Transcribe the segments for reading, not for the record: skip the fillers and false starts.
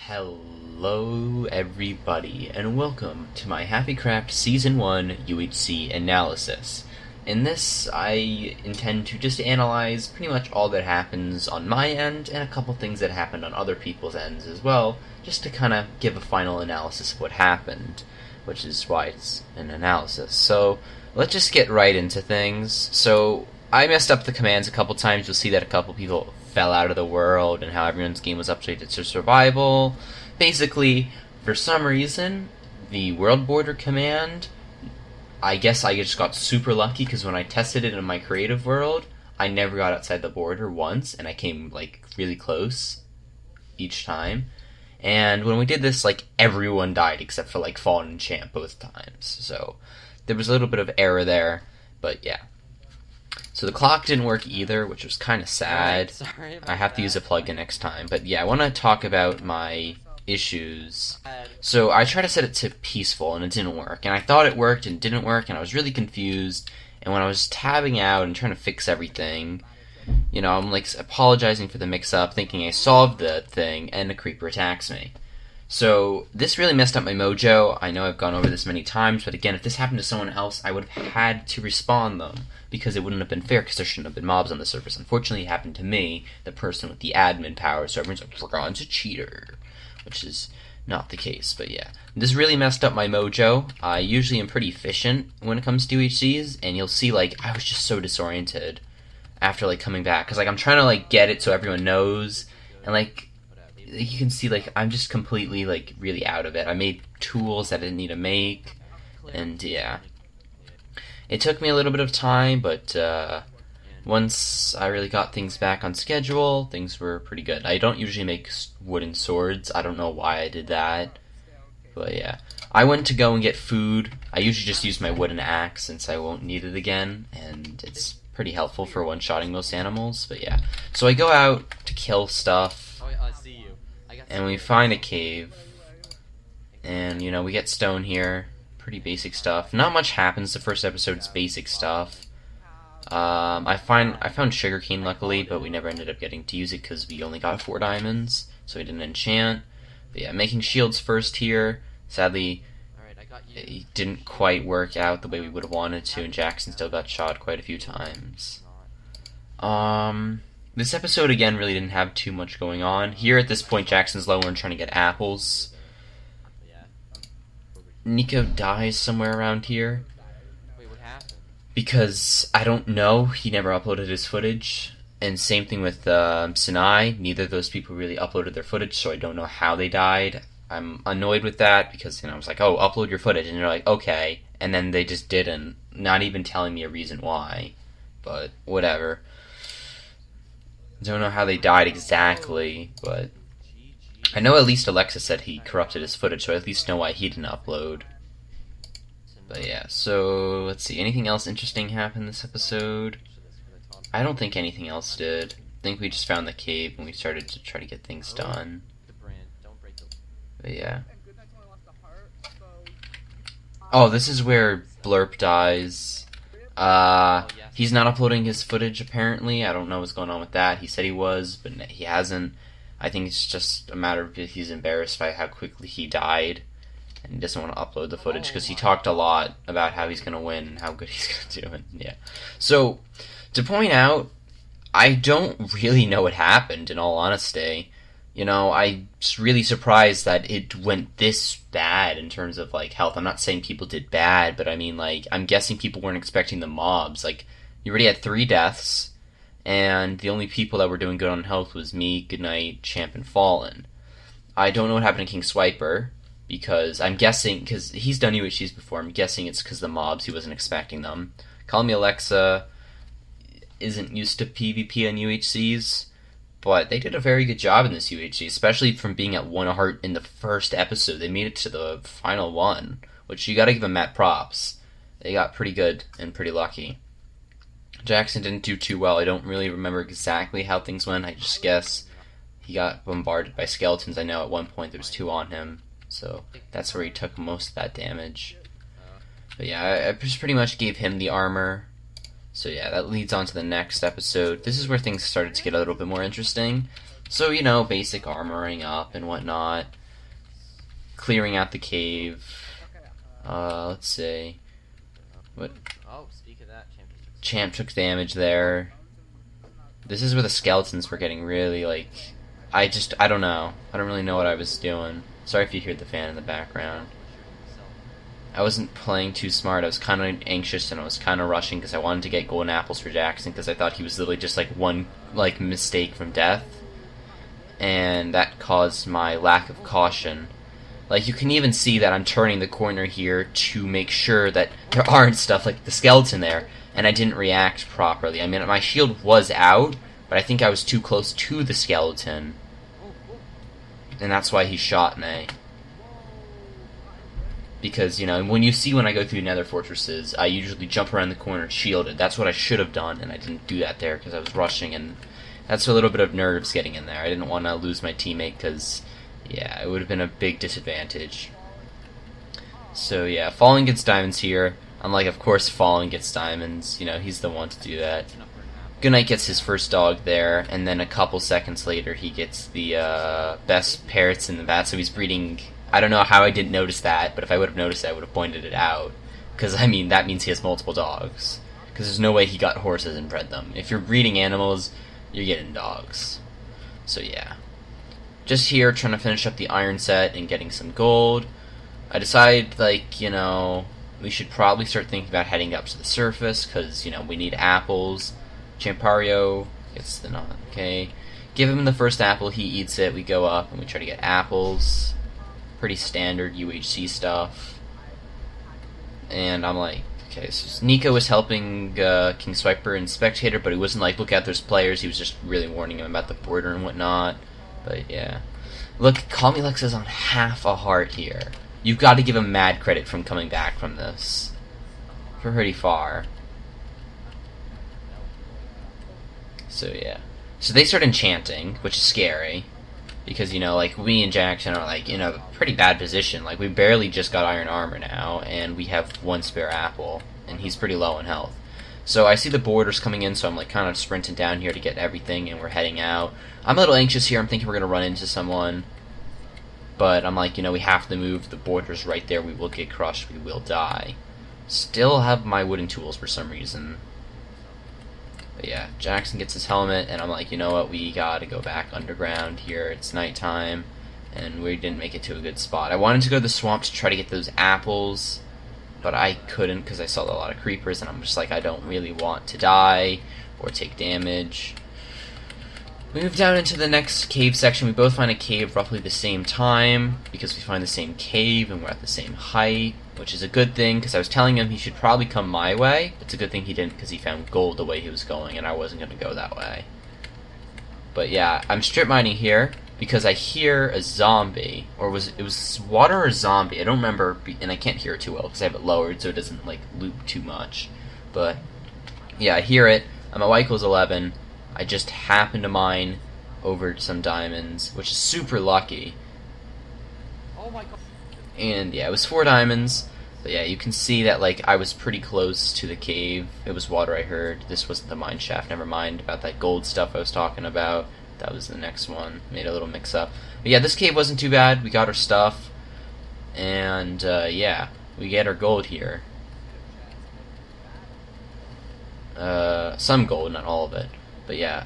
Hello everybody, and welcome to my HappyCraft Season 1 UHC analysis. In this, I intend to just analyze pretty much all that happens on my end, and a couple things that happened on other people's ends as well, just to kind of give a final analysis of what happened, which is why it's an analysis. So, let's just get right into things. So, I messed up the commands a couple times. You'll see that a couple people fell out of the world and how everyone's game was updated to survival. Basically, for some reason, the world border command, I guess I just got super lucky because when I tested it in my creative world, I never got outside the border once, and I came like really close each time. And when we did this, like everyone died except for like Fallen and Champ both times. So there was a little bit of error there, but yeah. So the clock didn't work either, which was kind of sad. Sorry I have to use a plugin next time. But yeah, I want to talk about my issues. So I tried to set it to peaceful, and it didn't work. And I thought it worked, and it didn't work, and I was really confused. And when I was tabbing out and trying to fix everything, you know, I'm like apologizing for the mix-up, thinking I solved the thing, and the creeper attacks me. So this really messed up my mojo. I know I've gone over this many times, but again, if this happened to someone else, I would have had to respawn them, because it wouldn't have been fair, because there shouldn't have been mobs on the surface. Unfortunately, it happened to me, the person with the admin power, so everyone's like, Dragon's a cheater, which is not the case, but yeah. This really messed up my mojo. I usually am pretty efficient when it comes to UHCs, and you'll see, like, I was just so disoriented after, like, coming back, because, like, I'm trying to, like, get it so everyone knows, and, like, you can see, like, I'm just completely, like, really out of it. I made tools that I didn't need to make, and yeah. It took me a little bit of time, but once I really got things back on schedule, things were pretty good. I don't usually make wooden swords. I don't know why I did that, but yeah. I went to go and get food. I usually just use my wooden axe since I won't need it again, and it's pretty helpful for one-shotting most animals, but yeah. So I go out to kill stuff, and we find a cave, and, you know, we get stone here. Pretty basic stuff. Not much happens. The first episode's basic stuff. I found sugarcane luckily, but we never ended up getting to use it because we only got 4 diamonds, so we didn't enchant. But yeah, making shields first here. Sadly, it didn't quite work out the way we would have wanted to, and Jackson still got shot quite a few times. This episode again really didn't have too much going on. Here at this point, Jackson's lower and trying to get apples. Nico dies somewhere around here. Wait, what happened? Because, I don't know, he never uploaded his footage. And same thing with Sinai, neither of those people really uploaded their footage, so I don't know how they died. I'm annoyed with that, because, you know, I was like, oh, upload your footage, and they're like, okay. And then they just didn't, not even telling me a reason why. But, whatever. Don't know how they died exactly, but I know at least Alexa said he corrupted his footage, so I at least know why he didn't upload. But yeah, so let's see. Anything else interesting happened this episode? I don't think anything else did. I think we just found the cave and we started to try to get things done. But yeah. Oh, this is where Blurp dies. He's not uploading his footage apparently. I don't know what's going on with that. He said he was, but he hasn't. I think it's just a matter of he's embarrassed by how quickly he died, and he doesn't want to upload the footage because he talked a lot about how he's going to win and how good he's going to do. And yeah. So, to point out, I don't really know what happened, in all honesty. You know, I'm just really surprised that it went this bad in terms of, like, health. I'm not saying people did bad, but I mean, like, I'm guessing people weren't expecting the mobs. Like, you already had 3 deaths, and the only people that were doing good on health was me, Goodnight, Champ, and Fallen. I don't know what happened to King Swiper, because I'm guessing, because he's done UHCs before, I'm guessing it's because the mobs, he wasn't expecting them. Call Me Alexa isn't used to PvP on UHCs, but they did a very good job in this UHC, especially from being at 1 heart in the first episode. They made it to the final one, which you gotta give them mad props. They got pretty good and pretty lucky. Jackson didn't do too well. I don't really remember exactly how things went. I just guess he got bombarded by skeletons. I know at one point there was 2 on him, so that's where he took most of that damage. But yeah, I just pretty much gave him the armor. So yeah, that leads on to the next episode. This is where things started to get a little bit more interesting. So, you know, basic armoring up and whatnot. Clearing out the cave. Let's see. What? Oh, speak of that, Champ took damage there. This is where the skeletons were getting really, like... I don't know. I don't really know what I was doing. Sorry if you hear the fan in the background. I wasn't playing too smart. I was kind of anxious and I was kind of rushing because I wanted to get golden apples for Jackson because I thought he was literally just like one mistake from death. And that caused my lack of caution. Like, you can even see that I'm turning the corner here to make sure that there aren't stuff like the skeleton there, and I didn't react properly. I mean, my shield was out, but I think I was too close to the skeleton, and that's why he shot me. Because, you know, when I go through nether fortresses, I usually jump around the corner shielded. That's what I should have done, and I didn't do that there because I was rushing, and that's a little bit of nerves getting in there. I didn't want to lose my teammate because... yeah, it would have been a big disadvantage. So yeah, Fallen gets diamonds here. Unlike, of course, Fallen gets diamonds. You know, he's the one to do that. Goodnight gets his first dog there, and then a couple seconds later he gets the best parrots in the vat, so he's breeding... I don't know how I didn't notice that, but if I would have noticed it, I would have pointed it out. Because, I mean, that means he has multiple dogs. Because there's no way he got horses and bred them. If you're breeding animals, you're getting dogs. So yeah. Just here, trying to finish up the iron set and getting some gold. I decided, like, you know, we should probably start thinking about heading up to the surface, because, you know, we need apples. Champario gets the nod, okay. Give him the first apple, he eats it, we go up, and we try to get apples. Pretty standard UHC stuff. And I'm like, okay, so Nico was helping King Swiper and Spectator, but he wasn't like, look out, there's players, he was just really warning him about the border and whatnot. But yeah. Look, Call Me Lex is on half a heart here. You've got to give him mad credit from coming back from this. Pretty far. So yeah. So they start enchanting, which is scary. Because, you know, like, we and Jackson are, like, in a pretty bad position. Like, we barely just got iron armor now, and we have one spare apple. And he's pretty low in health. So I see the borders coming in, so I'm like kind of sprinting down here to get everything, and we're heading out. I'm a little anxious here. I'm thinking we're going to run into someone. But I'm like, you know, we have to move. The border's right there. We will get crushed. We will die. Still have my wooden tools for some reason. But yeah, Jackson gets his helmet, and I'm like, you know what? We got to go back underground here. It's nighttime, and we didn't make it to a good spot. I wanted to go to the swamp to try to get those apples, but I couldn't because I saw a lot of creepers, and I'm just like, I don't really want to die or take damage. We move down into the next cave section. We both find a cave roughly the same time because we find the same cave and we're at the same height, which is a good thing because I was telling him he should probably come my way. It's a good thing he didn't because he found gold the way he was going, and I wasn't going to go that way. But yeah, I'm strip mining here because I hear a zombie, or it was water or zombie, I don't remember, and I can't hear it too well because I have it lowered so it doesn't like loop too much. But yeah, I hear it. I'm at Y equals 11. I just happened to mine over some diamonds, which is super lucky. Oh my god. And yeah, it was 4 diamonds. But yeah, you can see that like I was pretty close to the cave. It was water I heard. This wasn't the mine shaft. Never mind about that gold stuff I was talking about. That was the next one. Made a little mix up. But yeah, this cave wasn't too bad. We got our stuff. And yeah, we get our gold here. Some gold, not all of it. But yeah,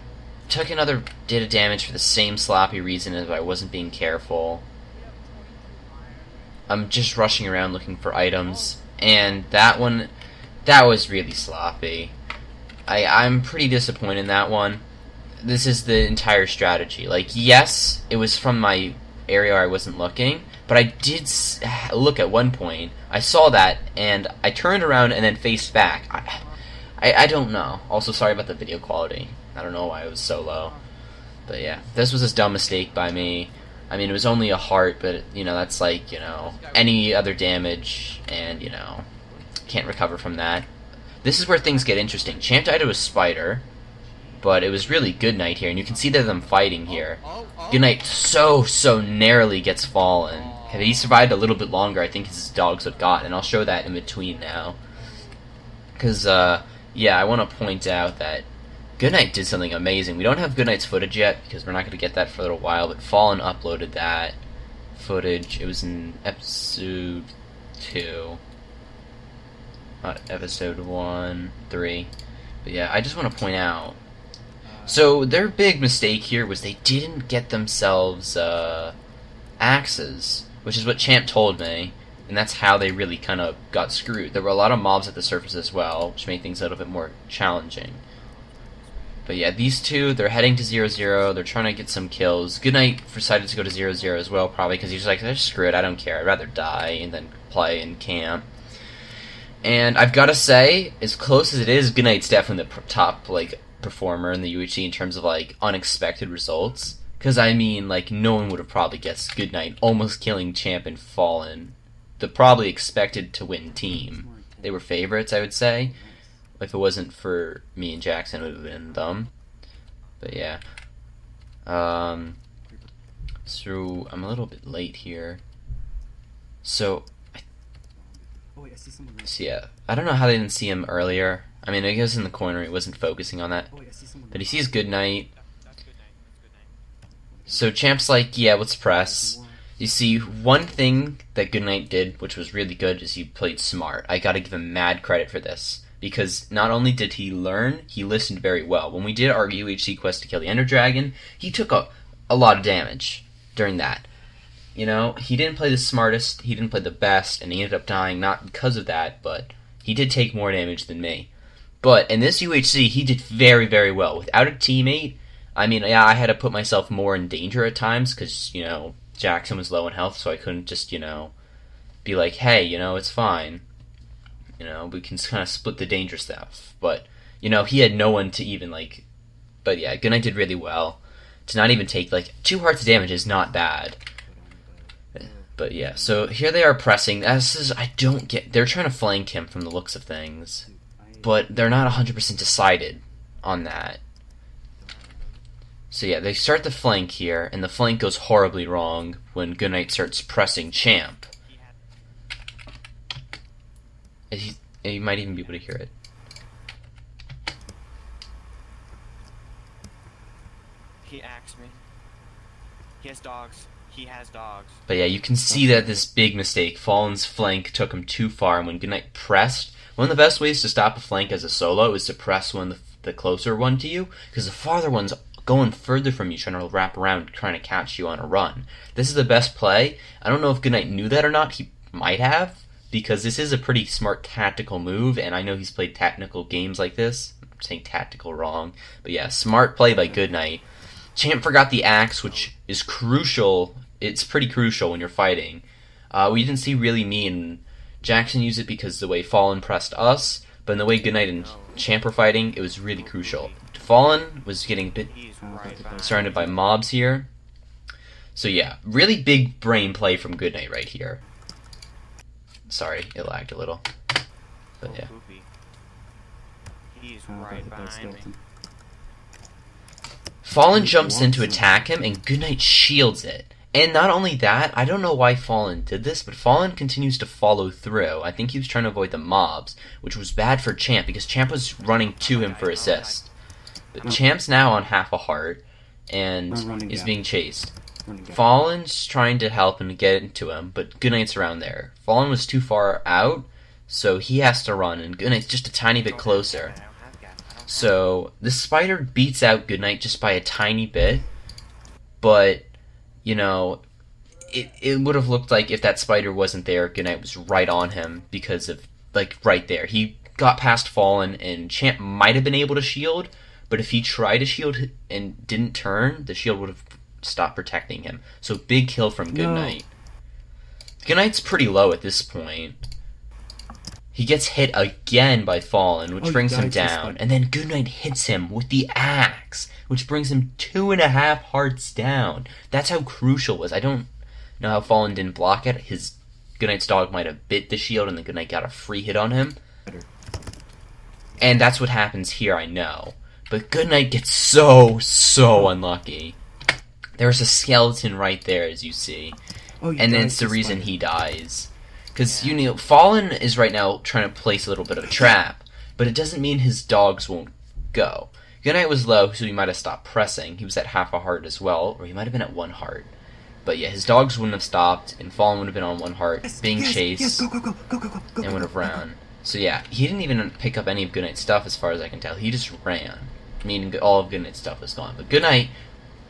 took another bit of damage for the same sloppy reason as I wasn't being careful. I'm just rushing around looking for items, and that was really sloppy. I'm pretty disappointed in that one. This is the entire strategy. Like, yes, it was from my area where I wasn't looking, but I did look at one point. I saw that, and I turned around and then faced back. I don't know. Also, sorry about the video quality. I don't know why it was so low. But yeah, this was a dumb mistake by me. I mean, it was only a heart, but, you know, that's like, you know, any other damage, and, you know, can't recover from that. This is where things get interesting. Champ died to a spider, but it was really Goodnight here, and you can see that them fighting here. Goodnight so narrowly gets fallen. Had he survived a little bit longer, I think his dogs would have got, and I'll show that in between now. Because, yeah, I want to point out that Goodnight did something amazing. We don't have Goodnight's footage yet because we're not going to get that for a little while, but Fallen uploaded that footage. It was in episode 2. Not episode 1, 3. But yeah, I just want to point out. So their big mistake here was they didn't get themselves axes, which is what Champ told me, and that's how they really kind of got screwed. There were a lot of mobs at the surface as well, which made things a little bit more challenging. But yeah, these two, they're heading to 0-0, they're trying to get some kills. Goodnight decided to go to 0-0 as well, probably because he's like, screw it, I don't care, I'd rather die and then play in camp. And I've got to say, as close as it is, Goodnight's definitely the top, like, performer in the UHC in terms of, like, unexpected results. Because, I mean, like, no one would have probably guessed Goodnight almost killing Champ and Fallen. The probably expected to win team. They were favorites, I would say. If it wasn't for me and Jackson, it would have been them. But, yeah. So, I'm a little bit late here. So, yeah, I don't know how they didn't see him earlier. I mean, I guess in the corner he wasn't focusing on that. But he sees Goodnight. So Champ's like, yeah, let's press. You see, one thing that Goodnight did, which was really good, is he played smart. I gotta give him mad credit for this. Because not only did he learn, he listened very well. When we did our UHC quest to kill the Ender Dragon, he took a lot of damage during that. You know, he didn't play the smartest, he didn't play the best, and he ended up dying not because of that, but he did take more damage than me. But in this UHC, he did very, very well. Without a teammate, I mean, yeah, I had to put myself more in danger at times, because, you know, Jackson was low in health, so I couldn't just, you know, be like, hey, you know, it's fine. You know, we can kind of split the danger stuff. But, you know, he had no one to even, like... But yeah, Goodnight did really well. To not even take, like, 2 hearts of damage is not bad. But yeah, so here they are pressing. This is, I don't get... They're trying to flank him from the looks of things. But they're not 100% decided on that. So yeah, they start the flank here, and the flank goes horribly wrong when Goodnight starts pressing Champ. You might even be able to hear it. He axed me. He has dogs. He has dogs. But yeah, you can see that this big mistake. Fallen's flank took him too far, and when Goodnight pressed, one of the best ways to stop a flank as a solo is to press the closer one to you, because the farther one's going further from you, trying to wrap around, trying to catch you on a run. This is the best play. I don't know if Goodnight knew that or not. He might have, because this is a pretty smart tactical move, and I know he's played tactical games like this. I'm saying tactical wrong. But yeah, smart play by Goodnight. Champ forgot the axe, which is crucial. It's pretty crucial when you're fighting. We didn't see really me and Jackson use it because the way Fallen pressed us, but in the way Goodnight and Champ were fighting, it was really crucial. Fallen was getting a bit surrounded by mobs here. So yeah, really big brain play from Goodnight right here. Sorry, it lagged a little. But yeah. He's right behind me. Fallen jumps in to attack him, and Goodnight shields it. And not only that, I don't know why Fallen did this, but Fallen continues to follow through. I think he was trying to avoid the mobs, which was bad for Champ, because Champ was running to him for assist. But Champ's now on half a heart, and is being chased. Fallen's trying to help and get into him, but Goodnight's around there. Fallen was too far out, so he has to run, and Goodnight's just a tiny bit closer. So, the spider beats out Goodnight just by a tiny bit, but, you know, it would have looked like if that spider wasn't there, Goodnight was right on him, because of, like, right there. He got past Fallen, and Champ might have been able to shield, but if he tried to shield and didn't turn, the shield would have stopped protecting him. So, big kill from Goodnight. No. Goodnight's pretty low at this point. He gets hit again by Fallen, which brings him down, and then Goodnight hits him with the axe, which brings him 2.5 hearts down. That's how crucial it was. I don't know how Fallen didn't block it. Goodnight's dog might have bit the shield, and then Goodnight got a free hit on him. And that's what happens here, I know. But Goodnight gets so unlucky. There's a skeleton right there, as you see. And then it's the reason he dies. Because, you know, Fallen is right now trying to place a little bit of a trap, but it doesn't mean his dogs won't go. Goodnight was low, so he might have stopped pressing. He was at half a heart as well, or he might have been at 1 heart. But yeah, his dogs wouldn't have stopped, and Fallen would have been on 1 heart, being chased, and would have ran. So yeah, he didn't even pick up any of Goodnight's stuff as far as I can tell. He just ran, meaning all of Goodnight's stuff was gone. But Goodnight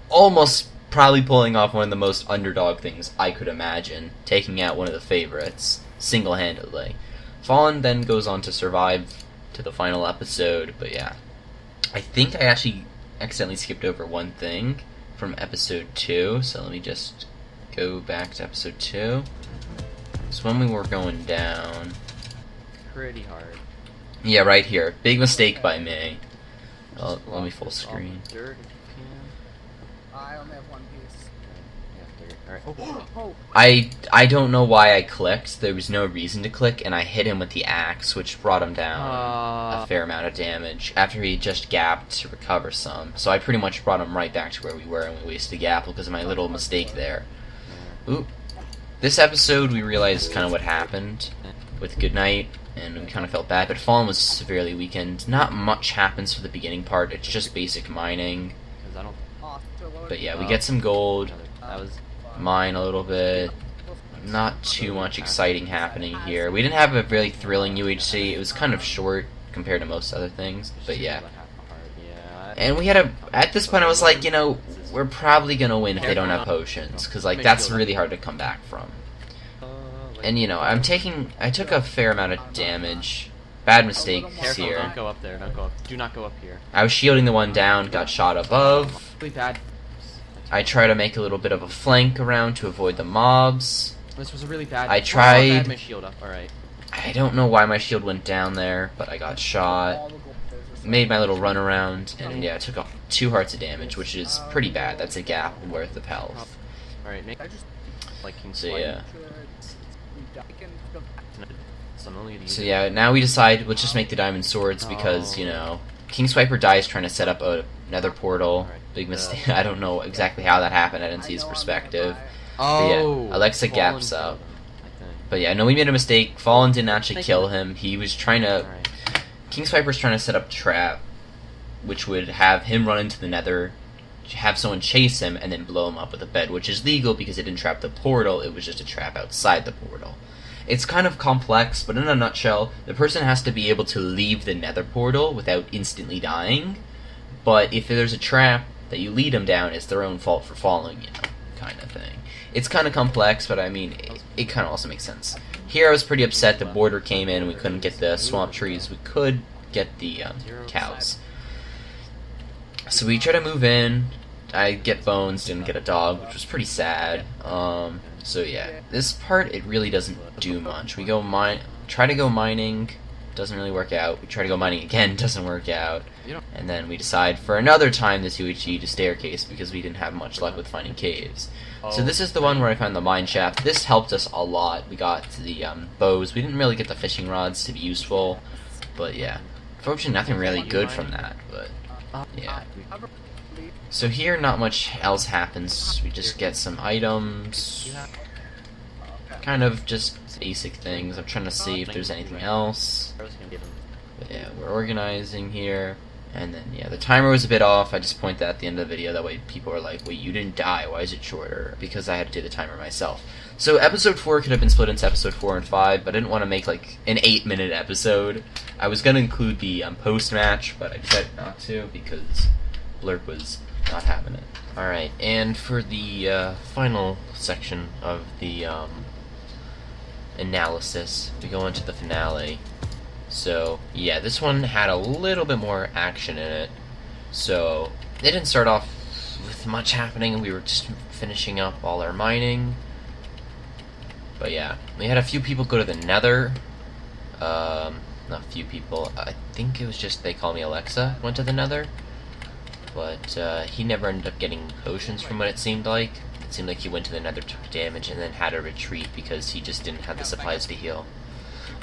almost probably pulling off one of the most underdog things I could imagine, taking out one of the favorites single-handedly. Fallen then goes on to survive to the final episode, but yeah. I think I actually accidentally skipped over one thing from episode 2, so let me just go back to episode 2. So when we were going down... Pretty hard. Yeah, right here. Big mistake by me. Let me full screen. Dirt if you can. I only have 1 piece. Yeah, dirt. Alright. Oh, I don't know why I clicked. There was no reason to click, and I hit him with the axe, which brought him down a fair amount of damage after he just gapped to recover some. So I pretty much brought him right back to where we were, and we wasted a gap because of my little mistake there. Oop. This episode, we realized kind of what happened with Goodnight, and we kind of felt bad, but Fallen was severely weakened. Not much happens for the beginning part, it's just basic mining. 'Cause I don't. But yeah, we get some gold, That was. mine a little bit. Not too much exciting happening here. We didn't have a really thrilling UHC. It was kind of short compared to most other things, but yeah. Yeah. And we had a... At this point, I was like, you know, we're probably gonna win if they don't have potions, because, like, that's really hard to come back from. And, you know, I took a fair amount of damage. Bad mistakes Careful, here. don't go up there. Don't go up. Do not go up here. I was shielding the one down, got shot above. Really bad. I try to make a little bit of a flank around to avoid the mobs. This was a really bad. I tried- Oh, I had my shield up. All right. I don't know why my shield went down there, but I got shot. Made my little run around, and yeah, I took 2 hearts of damage, which is pretty bad. That's a gap worth of health. All right. Make like King's So Flight. yeah. So I'm only gonna use So it. yeah, now we decide let's just make the diamond swords because, you know, King Swiper dies trying to set up a nether portal. Big mistake. I don't know exactly how that happened. I didn't see his perspective. But yeah, Alexa gaps Fallen up. killed him, I think. But yeah, no, we made a mistake. Fallen didn't actually kill him. He was trying to... All right. King Swiper's trying to set up a trap, which would have him run into the nether, have someone chase him, and then blow him up with a bed, which is legal because it didn't trap the portal, it was just a trap outside the portal. It's kind of complex, but in a nutshell, the person has to be able to leave the nether portal without instantly dying, but if there's a trap that you lead them down, it's their own fault for falling, you know, kind of thing. It's kind of complex, but I mean, it kind of also makes sense. Here I was pretty upset the border came in and we couldn't get the swamp trees. We could get the cows. So we try to move in. I get bones, didn't get a dog, which was pretty sad. So yeah, this part, it really doesn't do much. We go try to go mining, doesn't really work out. We try to go mining again, doesn't work out. And then we decide for another time this UHC to staircase because we didn't have much luck with finding caves. So this is the one where I found the mine shaft. This helped us a lot. We got the bows. We didn't really get the fishing rods to be useful, but yeah. Unfortunately, nothing really good from that, but yeah. So here, not much else happens. We just get some items, kind of just basic things. I'm trying to see if there's anything else. But yeah, we're organizing here. And then, yeah, the timer was a bit off. I just point that at the end of the video. That way people are like, wait, you didn't die. Why is it shorter? Because I had to do the timer myself. So episode 4 could have been split into episode 4 and 5, but I didn't want to make, like, an 8-minute episode. I was going to include the post-match, but I decided not to because Blurp was not having it. Alright, and for the final section of the analysis, we go into the finale. So, yeah, this one had a little bit more action in it. So, it didn't start off with much happening. We were just finishing up all our mining. But yeah, we had a few people go to the nether. Not a few people. I think it was just, they call me Alexa, went to the nether. But he never ended up getting potions from what it seemed like. It seemed like he went to the nether, took damage, and then had to retreat because he just didn't have the supplies to heal.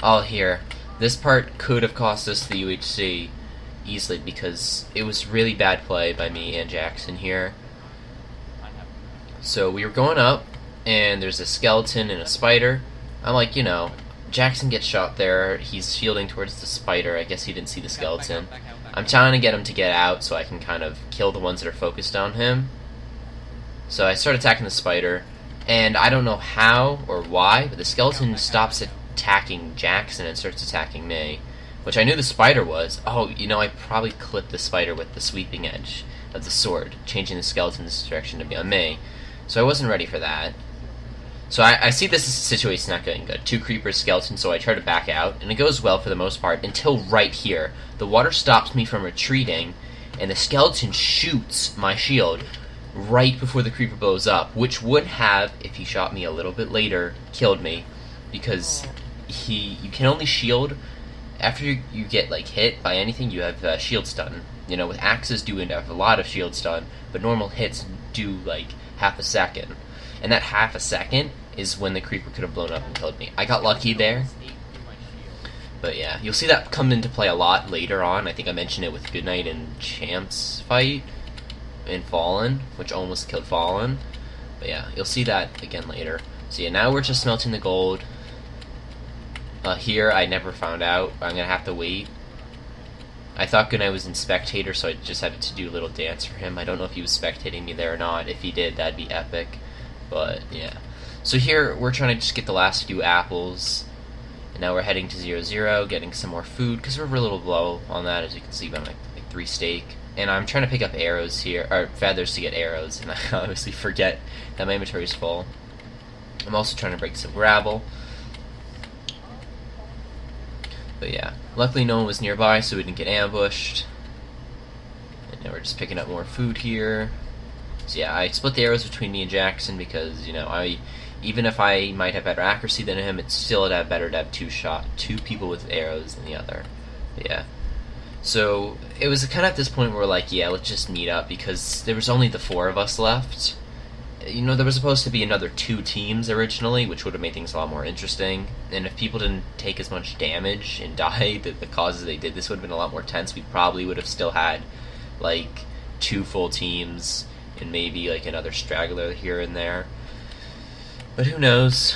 All here. This part could have cost us the UHC easily because it was really bad play by me and Jackson here. So we were going up, and there's a skeleton and a spider. I'm like, you know, Jackson gets shot there. He's shielding towards the spider. I guess he didn't see the skeleton. I'm trying to get him to get out so I can kind of kill the ones that are focused on him. So I start attacking the spider, and I don't know how or why, but the skeleton stops attacking Jackson and starts attacking me, which I knew the spider was. Oh, you know, I probably clipped the spider with the sweeping edge of the sword, changing the skeleton's direction to be on me. So I wasn't ready for that. So I see this situation not going good. 2 creepers, skeleton, so I try to back out, and it goes well for the most part until right here. The water stops me from retreating, and the skeleton shoots my shield right before the creeper blows up, which would have, if he shot me a little bit later, killed me, because you can only shield after you get like hit by anything. You have shield stun. You know, with axes do have a lot of shield stun, but normal hits do like half a second, and that half a second is when the creeper could have blown up and killed me. I got lucky there. But yeah, you'll see that come into play a lot later on. I think I mentioned it with Goodnight and Champ's fight in Fallen, which almost killed Fallen. But yeah, you'll see that again later. So yeah, now we're just smelting the gold. Here, I never found out. I'm gonna have to wait. I thought Goodnight was in Spectator, so I just had to do a little dance for him. I don't know if he was spectating me there or not. If he did, that'd be epic. But yeah. So here, we're trying to just get the last few apples. And now we're heading to 0-0, getting some more food, because we're a little low on that, as you can see by my 3 steak. And I'm trying to pick up arrows here, or feathers to get arrows, and I obviously forget that my inventory is full. I'm also trying to break some gravel. But yeah, luckily no one was nearby, so we didn't get ambushed. And now we're just picking up more food here. So yeah, I split the arrows between me and Jackson because, you know, even if I might have better accuracy than him, it's still better to have two people with arrows than the other. But yeah. So it was kind of at this point where we're like, yeah, let's just meet up, because there was only the 4 of us left. You know, there was supposed to be another 2 teams originally, which would have made things a lot more interesting. And if people didn't take as much damage and die, the causes they did, this would have been a lot more tense. We probably would have still had like 2 full teams and maybe like another straggler here and there. But who knows?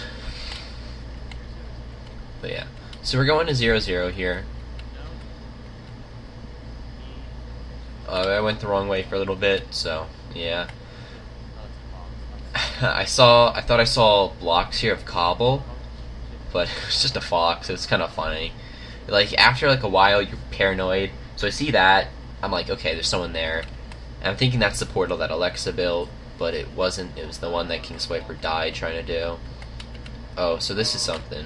But yeah. So we're going to 0-0 here. I went the wrong way for a little bit, so yeah. I thought I saw blocks here of cobble, but it's just a fox. It's kind of funny. Like after like a while, you're paranoid. So I see that, I'm like, okay, there's someone there. And I'm thinking that's the portal that Alexa built, but it wasn't. It was the one that King Swiper died trying to do. Oh, so this is something.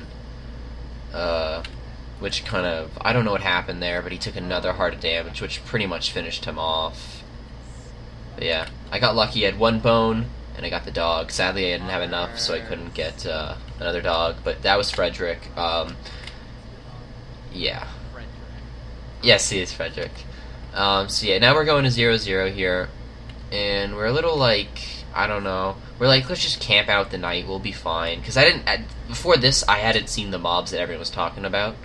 Which kind of, I don't know what happened there, but he took another heart of damage, which pretty much finished him off. But yeah, I got lucky. I had 1 bone, and I got the dog. Sadly, I didn't have enough, so I couldn't get another dog. But that was Frederick. Yeah. Yes, he is Frederick. So yeah, now we're going to 0-0 here, and we're a little like, I don't know. We're like, let's just camp out the night. We'll be fine. Because before this, I hadn't seen the mobs that everyone was talking about.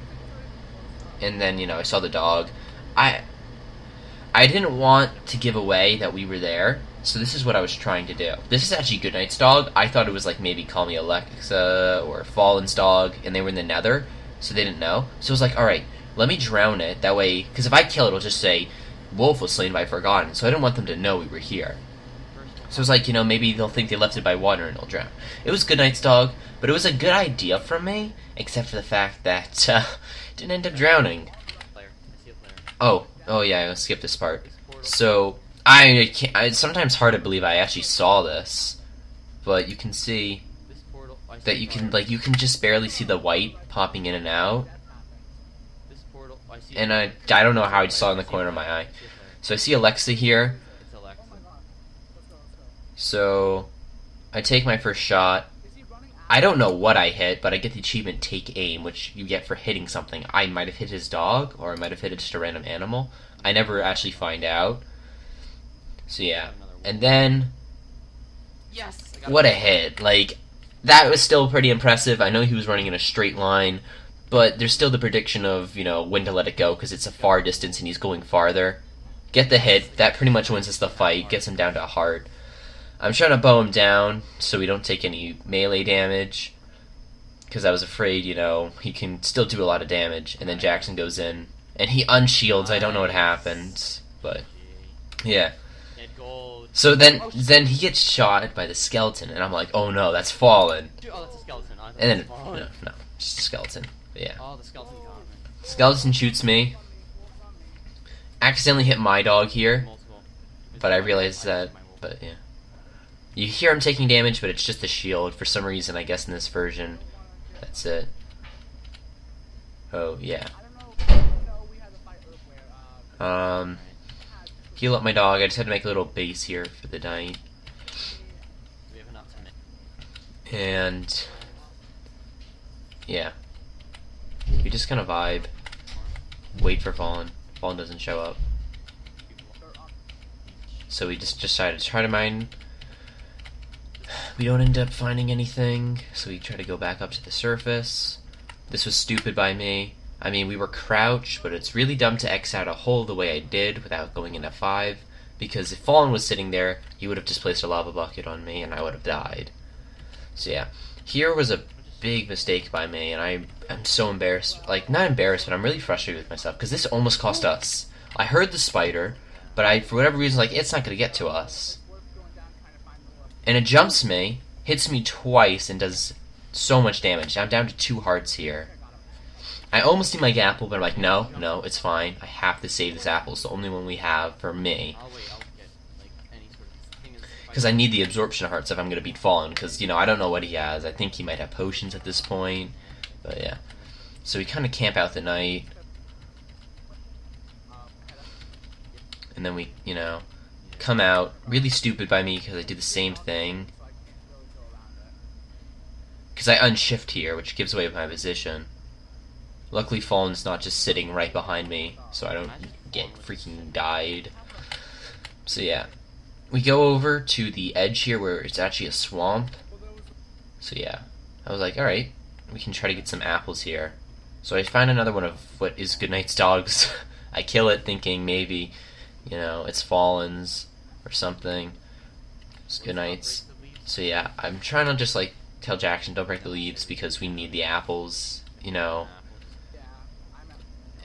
And then, you know, I saw the dog. I didn't want to give away that we were there, so this is what I was trying to do. This is actually Goodnight's dog. I thought it was like maybe Call Me Alexa or Fallen's dog, and they were in the nether, so they didn't know. So I was like, alright, let me drown it, that way, because if I kill it, it'll just say, Wolf was slain by Forgotten, so I didn't want them to know we were here. So it was like, you know, maybe they'll think they left it by water and it'll drown. It was Goodnight's dog, but it was a good idea from me, except for the fact that it didn't end up drowning. Oh yeah, I skipped this part. So it's sometimes hard to believe I actually saw this, but you can see that you can just barely see the white popping in and out. And I don't know how I just saw it in the corner of my eye. So I see Alexa here. So I take my first shot. I don't know what I hit, but I get the achievement Take Aim, which you get for hitting something. I might have hit his dog, or I might have hit just a random animal. I never actually find out. So yeah. And then, what a hit. Like, that was still pretty impressive. I know he was running in a straight line, but there's still the prediction of, you know, when to let it go, because it's a far distance and he's going farther. Get the hit. That pretty much wins us the fight. Gets him down to a heart. I'm trying to bow him down so we don't take any melee damage, because I was afraid, you know, he can still do a lot of damage. And then Jackson goes in And he unshields. I don't know what happened, but yeah. Dead gold. So then he gets shot by the skeleton, and I'm like, oh no, that's Fallen. Oh, that's a skeleton. I thought And then it was fallen. no, just a skeleton. But yeah, Oh, the skeleton got me. skeleton shoots me. Accidentally hit my dog here, Multiple. but I realized that. But yeah, you hear him taking damage, but it's just a shield for some reason. I guess in this version, that's it. Oh yeah. Heal up my dog. I just had to make a little base here for the night. We have enough to make. And yeah, we just kind of vibe, wait for Fallen. Fallen doesn't show up, so we just decided to try to mine. We don't end up finding anything, so we try to go back up to the surface. This was stupid by me. I mean, we were crouched, but it's really dumb to X out a hole the way I did without going into 5, because if Fallen was sitting there, he would have just placed a lava bucket on me and I would have died. So yeah, here was a big mistake by me, and I'm so embarrassed. Like, not embarrassed, but I'm really frustrated with myself, because this almost cost us. I heard the spider, but for whatever reason, like, it's not going to get to us. And it jumps me, hits me twice, and does so much damage. I'm down to 2 hearts here. I almost need my apple, but I'm like, no, it's fine. I have to save this apple. It's the only one we have for me. I'll wait. I'll get like any sort of thing. Because I need the absorption hearts if I'm going to beat Fallen. Because, you know, I don't know what he has. I think he might have potions at this point. But yeah. So we kind of camp out the night. And then we, you know, come out. Really stupid by me because I did the same thing. Because I unshift here, which gives away my position. Luckily, Fallen's not just sitting right behind me, so I don't get freaking died. So yeah, we go over to the edge here where it's actually a swamp. So yeah, I was like, alright, we can try to get some apples here. So I find another one of what is Goodnight's dogs. I kill it thinking maybe, you know, it's Fallen's or something. It's Goodnight's. So yeah, I'm trying to just like tell Jackson don't break the leaves because we need the apples, you know.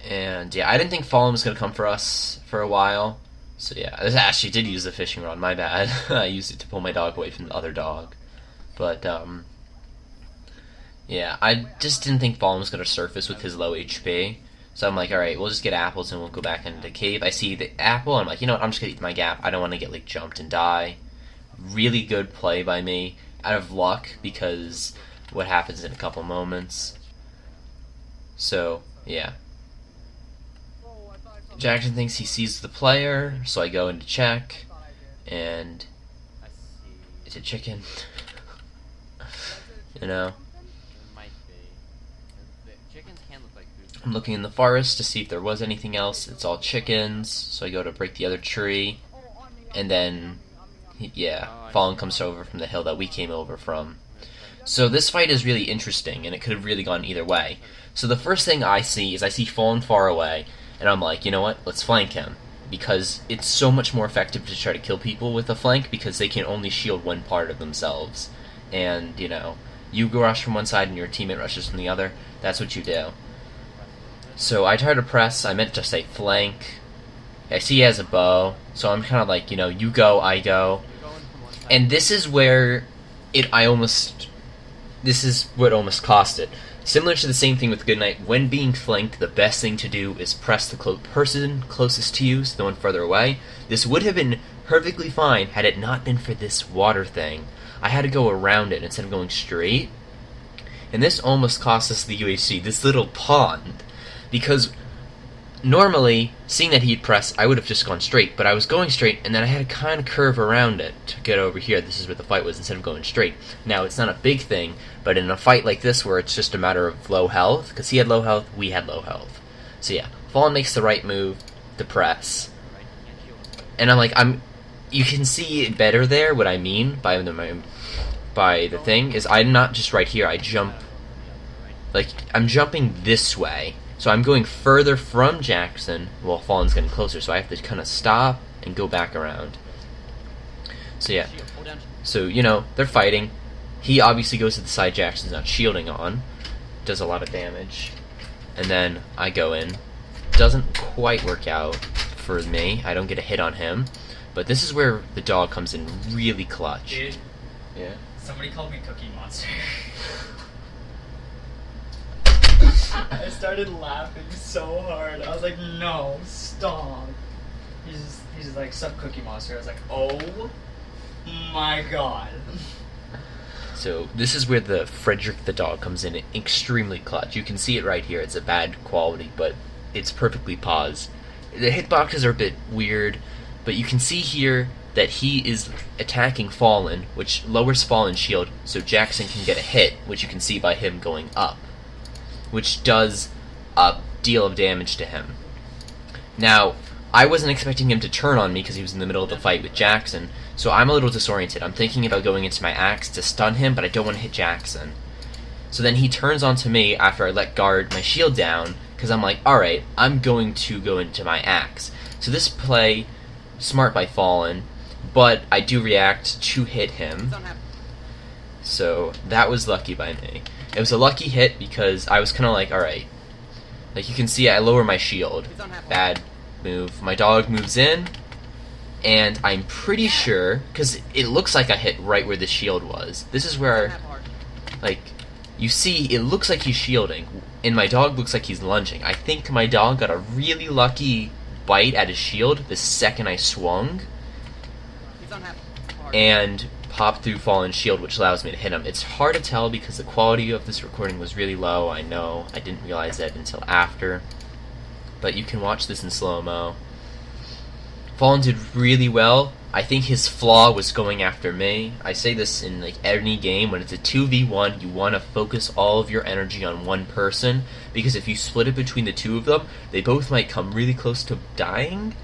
And yeah, I didn't think Fallen was going to come for us for a while. So yeah, I actually did use the fishing rod, my bad. I used it to pull my dog away from the other dog. But yeah, I just didn't think Fallen was going to surface with his low HP. So I'm like, alright, we'll just get apples and we'll go back into the cave. I see the apple, and I'm like, you know what, I'm just going to eat my gap. I don't want to get like jumped and die. Really good play by me. Out of luck, because what happens in a couple moments. So, yeah. Jackson thinks he sees the player, so I go in to check, and I see. it's a chicken. You know, It might be. The chickens can look like food. I'm looking in the forest to see if there was anything else. It's all chickens, so I go to break the other tree, and then, yeah, Fallen comes over from the hill that we came over from. So this fight is really interesting, and it could have really gone either way. So the first thing I see is I see Fallen far away, and I'm like, you know what, let's flank him. Because it's so much more effective to try to kill people with a flank, because they can only shield one part of themselves. And, you know, you go rush from one side and your teammate rushes from the other, that's what you do. So I try to press, I meant to say flank. I see he has a bow, so I'm kind of like, you know, you go, I go. And this is where this is what almost cost it. Similar to the same thing with Goodnight, when being flanked, the best thing to do is press the person closest to you, so the one further away. This would have been perfectly fine had it not been for this water thing. I had to go around it instead of going straight. And this almost cost us the UHC, this little pond. Because normally, seeing that he'd press, I would have just gone straight, but I was going straight, and then I had to kind of curve around it to get over here. This is where the fight was, instead of going straight. Now, it's not a big thing, but in a fight like this where it's just a matter of low health, because he had low health, we had low health. So yeah, Fallen makes the right move to press. And I'm like, you can see it better there. What I mean by the thing is I'm not just right here, I jump, like, I'm jumping this way. So I'm going further from Jackson while Fallen's getting closer, so I have to kind of stop and go back around. So yeah, so you know, they're fighting. He obviously goes to the side Jackson's not shielding on, does a lot of damage, and then I go in, doesn't quite work out for me. I don't get a hit on him. But this is where the dog comes in really clutch. Dude, Yeah. somebody called me Cookie Monster. I started laughing so hard. I was like, no, stop. He's like, sup Cookie Monster. I was like, oh my god. So this is where the Frederick the dog comes in extremely clutch. You can see it right here. It's a bad quality, but it's perfectly paused. The hitboxes are a bit weird, but you can see here that he is attacking Fallen, which lowers Fallen's shield, so Jackson can get a hit, which you can see by him going up, which does a deal of damage to him. Now, I wasn't expecting him to turn on me because he was in the middle of the fight with Jackson, so I'm a little disoriented. I'm thinking about going into my axe to stun him, but I don't want to hit Jackson. So then he turns onto me after I let guard my shield down, because I'm like, alright, I'm going to go into my axe. So this play, smart by Fallen, but I do react to hit him. So that was lucky by me. It was a lucky hit because I was kind of like, alright. Like you can see, I lower my shield. Bad move. My dog moves in, and I'm pretty sure, because it looks like I hit right where the shield was. This is where, like, you see, it looks like he's shielding, and my dog looks like he's lunging. I think my dog got a really lucky bite at his shield the second I swung, and popped through Fallen's shield, which allows me to hit him. It's hard to tell because the quality of this recording was really low. I know, I didn't realize that until after, but you can watch this in slow-mo. Fallen did really well. I think his flaw was going after me. I say this in like any game. When it's a 2v1, you want to focus all of your energy on one person, because if you split it between the two of them, they both might come really close to dying,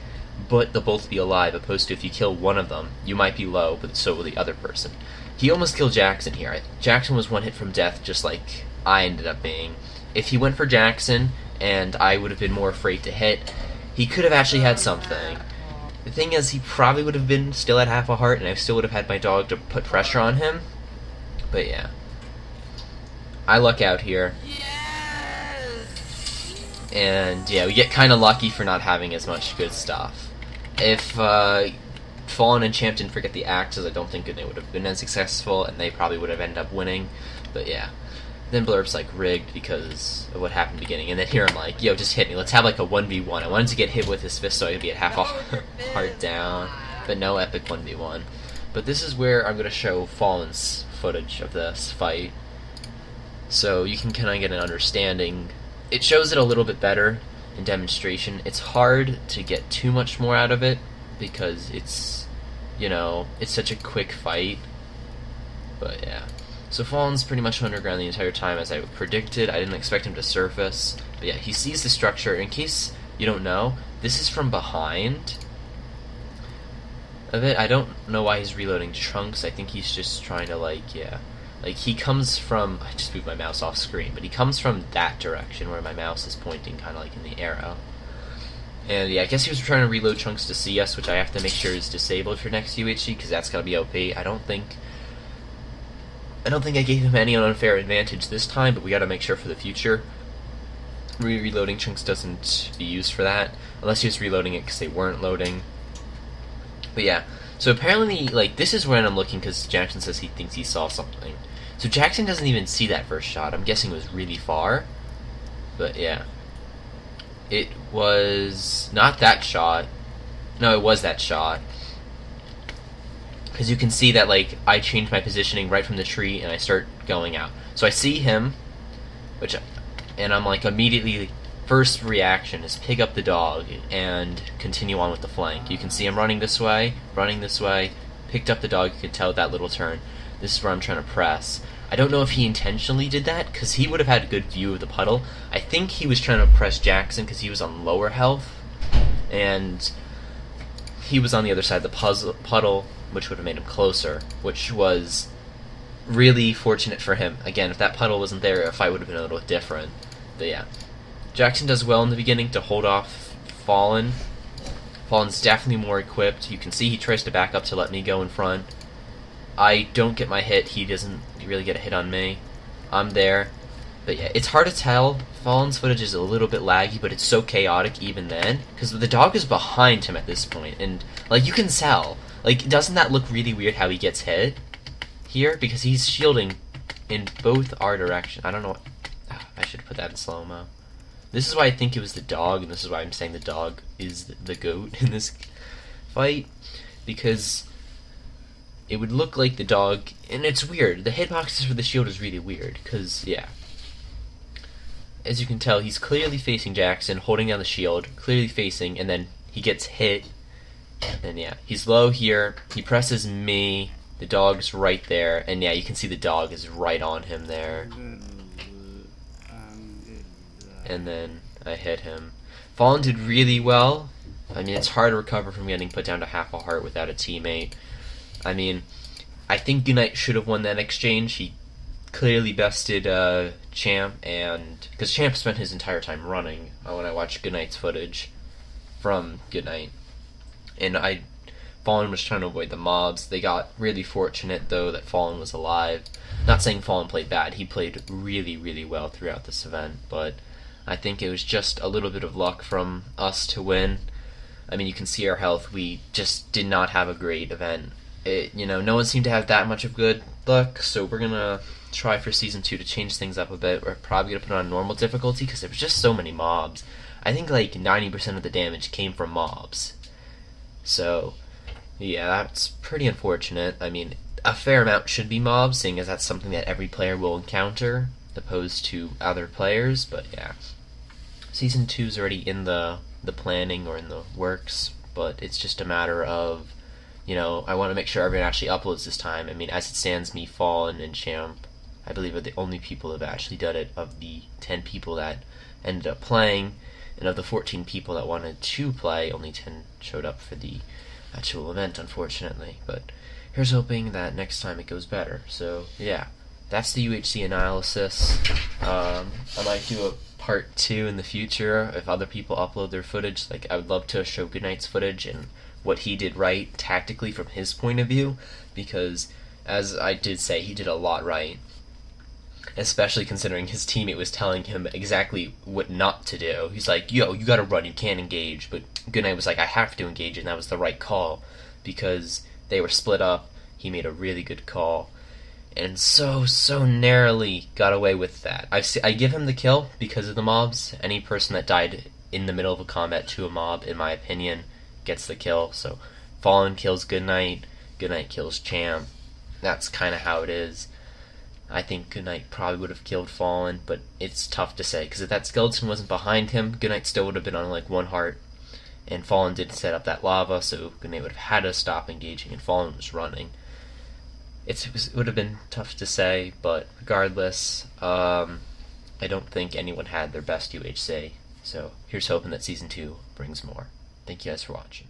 but they'll both be alive, opposed to if you kill one of them, you might be low, but so will the other person. He almost killed Jackson here. Jackson was one hit from death, just like I ended up being. If he went for Jackson, and I would have been more afraid to hit, he could have actually had something. The thing is, he probably would have been still at half a heart, and I still would have had my dog to put pressure on him. But yeah. I luck out here. And yeah, we get kind of lucky for not having as much good stuff. If Fallen and Champ didn't forget the axes, I don't think they would have been as successful, and they probably would have ended up winning. But yeah. Then Blurb's like rigged because of what happened in the beginning, and then here I'm like, yo, just hit me. Let's have like a 1v1. I wanted to get hit with his fist so I could be at half a heart down, but no epic 1v1. But this is where I'm going to show Fallen's footage of this fight, so you can kind of get an understanding. It shows it a little bit better in demonstration. It's hard to get too much more out of it because it's, you know, it's such a quick fight. But yeah. So Fallen's pretty much underground the entire time, as I predicted. I didn't expect him to surface. But yeah, he sees the structure. In case you don't know, this is from behind of it. I don't know why he's reloading chunks. I think he's just trying to, like, yeah. Like, he comes from... I just moved my mouse off screen. But he comes from that direction where my mouse is pointing, kind of like in the arrow. And yeah, I guess he was trying to reload chunks to see us, which I have to make sure is disabled for next UHC, because that's gotta be OP. I don't think I gave him any unfair advantage this time, but we gotta make sure for the future. Reloading chunks doesn't be used for that, unless he was reloading it because they weren't loading. But yeah, so apparently, like, this is when I'm looking because Jackson says he thinks he saw something. So Jackson doesn't even see that first shot. I'm guessing it was really far. But yeah. It was not that shot. No, it was that shot. Because you can see that, like, I changed my positioning right from the tree and I start going out. So I see him, and I'm like, immediately, first reaction is pick up the dog and continue on with the flank. You can see him running this way, picked up the dog. You can tell that little turn. This is where I'm trying to press. I don't know if he intentionally did that, because he would have had a good view of the puddle. I think he was trying to press Jackson because he was on lower health, and he was on the other side of the puddle, which would have made him closer, which was really fortunate for him. Again, if that puddle wasn't there, the fight would have been a little different. But yeah. Jackson does well in the beginning to hold off Fallen. Fallen's definitely more equipped. You can see he tries to back up to let me go in front. I don't get my hit. He doesn't really get a hit on me. I'm there. But yeah, it's hard to tell. Fallen's footage is a little bit laggy, but it's so chaotic even then, because the dog is behind him at this point, and, like, you can tell. Like, doesn't that look really weird how he gets hit here? Because he's shielding in both our direction. I don't know. I should put that in slow-mo. This is why I think it was the dog, and this is why I'm saying the dog is the GOAT in this fight, because it would look like the dog, and it's weird. The hitboxes for the shield is really weird, because, yeah. As you can tell, he's clearly facing Jackson, holding down the shield, clearly facing, and then he gets hit, and yeah, he's low here, he presses me, the dog's right there, and yeah, you can see the dog is right on him there. And then I hit him. Fallen did really well. I mean, it's hard to recover from getting put down to half a heart without a teammate. I mean, I think Goodnight should have won that exchange. He clearly bested Champ, and because Champ spent his entire time running when I watched Goodnight's footage from Goodnight. And Fallen was trying to avoid the mobs. They got really fortunate, though, that Fallen was alive. Not saying Fallen played bad. He played really, really well throughout this event, but I think it was just a little bit of luck from us to win. I mean, you can see our health. We just did not have a great event. No one seemed to have that much of good luck, so we're going to try for Season 2 to change things up a bit. We're probably going to put on normal difficulty because there was just so many mobs. I think like 90% of the damage came from mobs. So, yeah, that's pretty unfortunate. I mean, a fair amount should be mobs, seeing as that's something that every player will encounter, opposed to other players, but yeah. Season 2 is already in the planning or in the works, but it's just a matter of, I want to make sure everyone actually uploads this time. I mean, as it stands, me, Fallen, and Champ, I believe, are the only people who have actually done it of the 10 people that ended up playing, and of the 14 people that wanted to play, only 10 showed up for the actual event, unfortunately. But here's hoping that next time it goes better. So, yeah, that's the UHC analysis. I might do a part 2 in the future if other people upload their footage. Like, I would love to show Goodnight's footage and what he did right tactically from his point of view, because as I did say, he did a lot right, especially considering his teammate was telling him exactly what not to do. He's like, yo, you gotta run, you can't engage, but Goodnight was like, I have to engage, and that was the right call, because they were split up. He made a really good call, and so narrowly got away with that. I give him the kill because of the mobs. Any person that died in the middle of a combat to a mob, in my opinion, gets the kill. So Fallen kills Goodnight, Goodnight kills Champ. That's kind of how it is. I think Goodnight probably would have killed Fallen, but it's tough to say, because if that skeleton wasn't behind him, Goodnight still would have been on like 1 heart, and Fallen did set up that lava, so Goodnight would have had to stop engaging, and Fallen was running. It would have been tough to say, but regardless, I don't think anyone had their best UHC. So here's hoping that Season 2 brings more. Thank you guys for watching.